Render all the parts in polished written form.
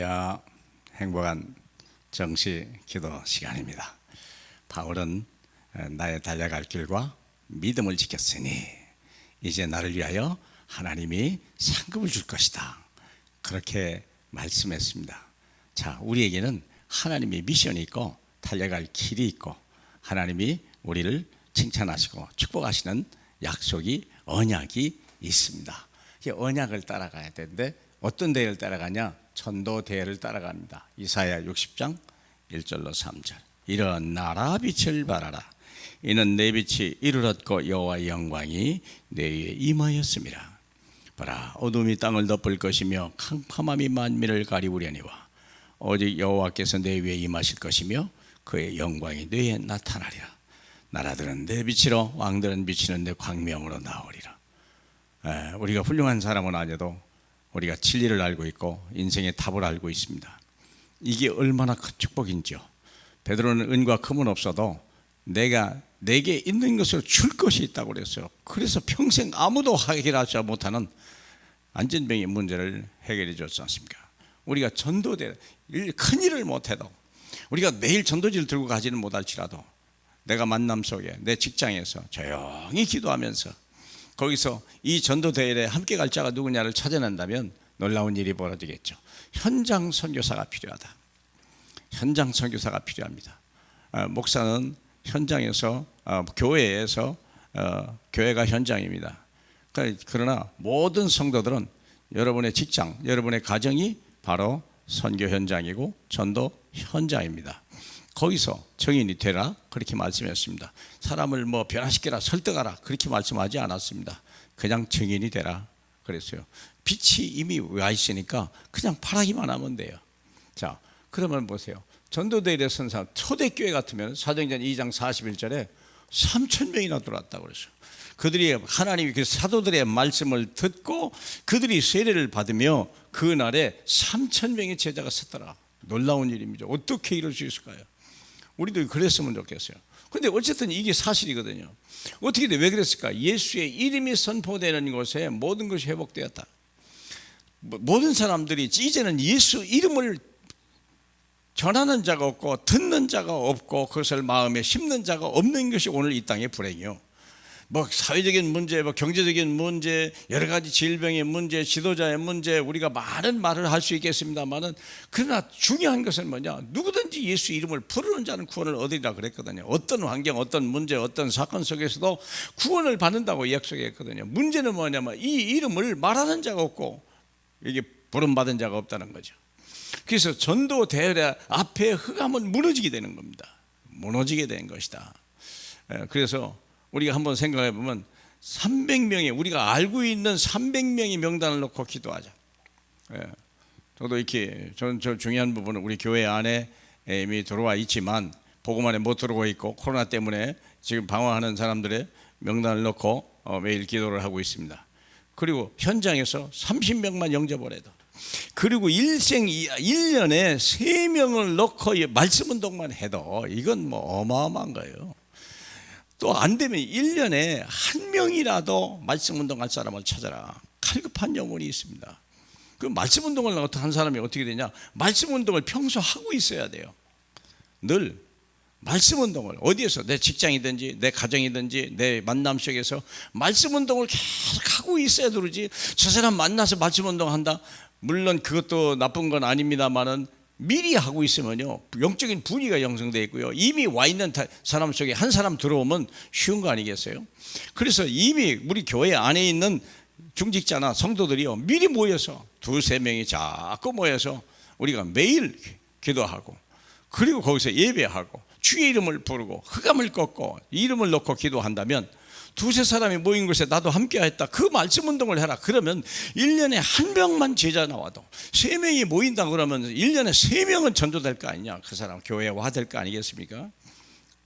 야, 행복한 정시 기도 시간입니다. 바울은 나의 달려갈 길과 믿음을 지켰으니 이제 나를 위하여 하나님이 상급을 줄 것이다, 그렇게 말씀했습니다. 자, 우리에게는 하나님의 미션이 있고 달려갈 길이 있고 하나님이 우리를 칭찬하시고 축복하시는 약속이, 언약이 있습니다. 이 언약을 따라가야 되는데 어떤 대회를 따라가냐? 전도 대회를 따라갑니다. 이사야 60장 1절로 3절. 일어나라, 빛을 발하라. 이는 내 빛이 이르렀고 여호와의 영광이 내 위에 임하였음이라. 보라, 어둠이 땅을 덮을 것이며 캄캄함이 만민을 가리우려니와 오직 여호와께서 내 위에 임하실 것이며 그의 영광이 내 위에 나타나리라. 나라들은 내 빛으로, 왕들은 비치는 내 광명으로 나오리라. 우리가 훌륭한 사람은 아니어도 우리가 진리를 알고 있고 인생의 답을 알고 있습니다. 이게 얼마나 큰 축복인지요. 베드로는 은과 금은 없어도 내게 있는 것을 줄 것이 있다고 그랬어요. 그래서 평생 아무도 해결하지 못하는 안전병의 문제를 해결해 줬지 않습니까? 우리가 전도대 큰 일을 못해도, 우리가 매일 전도지를 들고 가지는 못할지라도 내가 만남 속에 내 직장에서 조용히 기도하면서 거기서 이 전도대회에 함께 갈 자가 누구냐를 찾아낸다면 놀라운 일이 벌어지겠죠. 현장 선교사가 필요하다. 현장 선교사가 필요합니다. 목사는 현장에서, 교회에서, 교회가 현장입니다. 그러나 모든 성도들은 여러분의 직장, 여러분의 가정이 바로 선교 현장이고 전도 현장입니다. 거기서 정인이 되라, 그렇게 말씀했습니다. 사람을 변화시켜라, 설득하라, 그렇게 말씀하지 않았습니다. 그냥 정인이 되라 그랬어요. 빛이 이미 와 있으니까 그냥 바라기만 하면 돼요. 자, 그러면 보세요. 전도대회에 선 사람, 초대교회 같으면 사도행전 2장 41절에 3,000명이나 들어왔다고 그랬어요. 그들이 하나님이 그 사도들의 말씀을 듣고 그들이 세례를 받으며 그날에 3,000명의 제자가 섰더라. 놀라운 일입니다. 어떻게 이럴 수 있을까요? 우리도 그랬으면 좋겠어요. 근데 어쨌든 이게 사실이거든요. 어떻게 돼? 왜 그랬을까? 예수의 이름이 선포되는 곳에 모든 것이 회복되었다. 모든 사람들이 이제는 예수 이름을 전하는 자가 없고 듣는 자가 없고 그것을 마음에 심는 자가 없는 것이 오늘 이 땅의 불행이요. 사회적인 문제, 경제적인 문제, 여러 가지 질병의 문제, 지도자의 문제, 우리가 많은 말을 할 수 있겠습니다만은, 그러나 중요한 것은 뭐냐? 누구든지 예수 이름을 부르는 자는 구원을 얻으리라 그랬거든요. 어떤 환경, 어떤 문제, 어떤 사건 속에서도 구원을 받는다고 약속했거든요. 문제는 뭐냐면 이 이름을 말하는 자가 없고 이게 부름받은 자가 없다는 거죠. 그래서 전도 대회 앞에 흑암은 무너지게 되는 겁니다. 무너지게 된 것이다. 그래서 우리가 한번 생각해 보면 300명의, 우리가 알고 있는 300명의 명단을 놓고 기도하자. 저도 이렇게 저 중요한 부분은 우리 교회 안에 이미 들어와 있지만 복음 안에 못 들어오고 있고 코로나 때문에 지금 방황하는 사람들의 명단을 놓고 매일 기도를 하고 있습니다. 그리고 현장에서 30명만 영접을 해도, 그리고 1년에 3명을 넣고 말씀 운동만 해도 이건 어마어마한 거예요. 또 안 되면 1년에 1명이라도 말씀 운동할 사람을 찾아라. 칼급한 영혼이 있습니다. 그 말씀 운동을 한 사람이 어떻게 되냐? 말씀 운동을 평소 하고 있어야 돼요. 늘 말씀 운동을 어디에서, 내 직장이든지 내 가정이든지 내 만남 속에서 말씀 운동을 계속 하고 있어야 되지. 저 사람 만나서 말씀 운동한다, 물론 그것도 나쁜 건 아닙니다만은 미리 하고 있으면요, 영적인 분위기가 형성되어 있고요, 이미 와 있는 사람 속에 한 사람 들어오면 쉬운 거 아니겠어요? 그래서 이미 우리 교회 안에 있는 중직자나 성도들이요, 미리 모여서 2-3명이 자꾸 모여서 우리가 매일 기도하고, 그리고 거기서 예배하고 주의 이름을 부르고 흑암을 꺾고 이름을 놓고 기도한다면, 2-3사람이 모인 곳에 나도 함께 했다, 그 말씀 운동을 해라. 그러면 1년에 1명만 제자 나와도 3명이 모인다 그러면 1년에 3명은 전도될 거 아니냐? 그 사람 교회화 될 거 아니겠습니까?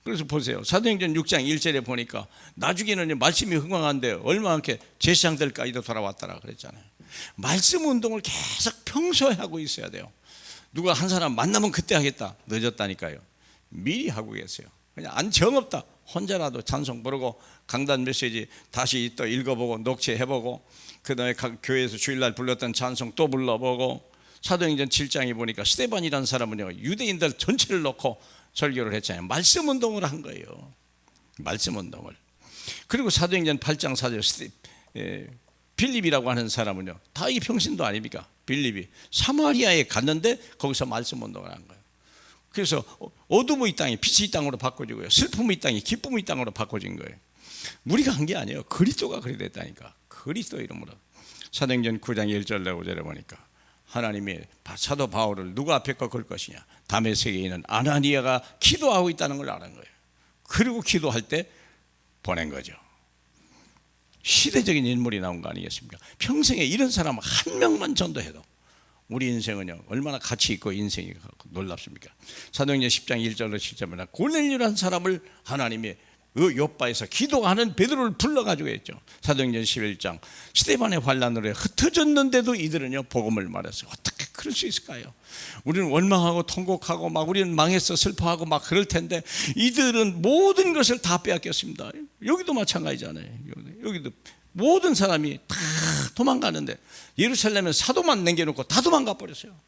그래서 보세요. 사도행전 6장 1절에 보니까 나중에는 말씀이 흥황한데 얼마만큼 제사장들까지도 돌아왔더라 그랬잖아요. 말씀 운동을 계속 평소에 하고 있어야 돼요. 누가 한 사람 만나면 그때 하겠다, 늦었다니까요. 미리 하고 계세요. 그냥 정없다, 혼자라도 찬송 부르고 강단 메시지 다시 또 읽어보고 녹취해보고, 그 다음에 각 교회에서 주일날 불렀던 찬송 또 불러보고, 사도행전 7장에 보니까 스데반이라는 사람은요, 유대인들 전체를 놓고 설교를 했잖아요. 말씀 운동을 한 거예요. 말씀 운동을. 그리고 사도행전 8장 4절 빌립이라고 하는 사람은요, 다 이 평신도 아닙니까? 빌립이 사마리아에 갔는데 거기서 말씀 운동을 한 거예요. 그래서 어둠의 땅이 빛의 땅으로 바꿔지고요, 슬픔의 땅이 기쁨의 땅으로 바꿔진 거예요. 우리가 한 게 아니에요. 그리스도가 그리 됐다니까. 그리스도 이름으로. 사도행전 9장 1절 5절에 보니까 하나님이 사도 바울을 누가 앞에 걸 것이냐, 다메섹에 있는 아나니아가 기도하고 있다는 걸 아는 거예요. 그리고 기도할 때 보낸 거죠. 시대적인 인물이 나온 거 아니겠습니까? 평생에 이런 사람 한 명만 전도해도 우리 인생은요, 얼마나 가치 있고 인생이 놀랍습니까? 사도행전 10장 1절로 7절에 고넬료라는 사람을 하나님이 요바에서 기도하는 베드로를 불러가지고 했죠. 사도행전 11장 스데반의 환난으로 흩어졌는데도 이들은요, 복음을 말했어요. 어떻게 그럴 수 있을까요? 우리는 원망하고 통곡하고 막 우리는 망했어 슬퍼하고 막 그럴 텐데 이들은 모든 것을 다 빼앗겼습니다. 여기도 마찬가지잖아요. 여기도 모든 사람이 다 도망가는데 예루살렘에 사도만 남겨놓고 다 도망가 버렸어요.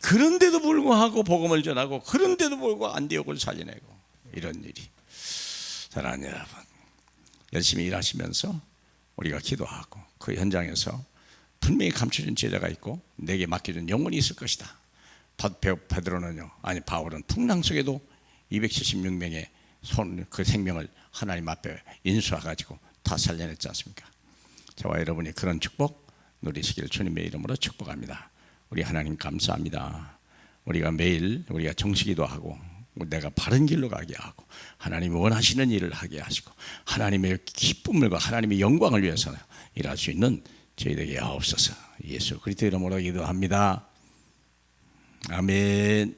그런데도 불구하고 복음을 전하고, 그런데도 불구하고 안디옥을 살려내고, 이런 일이. 사랑하는 여러분, 열심히 일하시면서 우리가 기도하고 그 현장에서 분명히 감춰진 제자가 있고 내게 맡겨준 영혼이 있을 것이다. 베드로는요, 아니 바울은 풍랑 속에도 276명의 그 생명을 하나님 앞에 인수해가지고 다 살려냈지 않습니까? 저와 여러분이 그런 축복 누리시기를 주님의 이름으로 축복합니다. 우리 하나님 감사합니다. 우리가 매일 우리가 정식기도 하고 내가 바른 길로 가게 하고 하나님이 원하시는 일을 하게 하시고 하나님의 기쁨과 하나님의 영광을 위해서 일할 수 있는 저희에게 하옵소서. 예수 그리스도 이름으로 기도합니다. 아멘.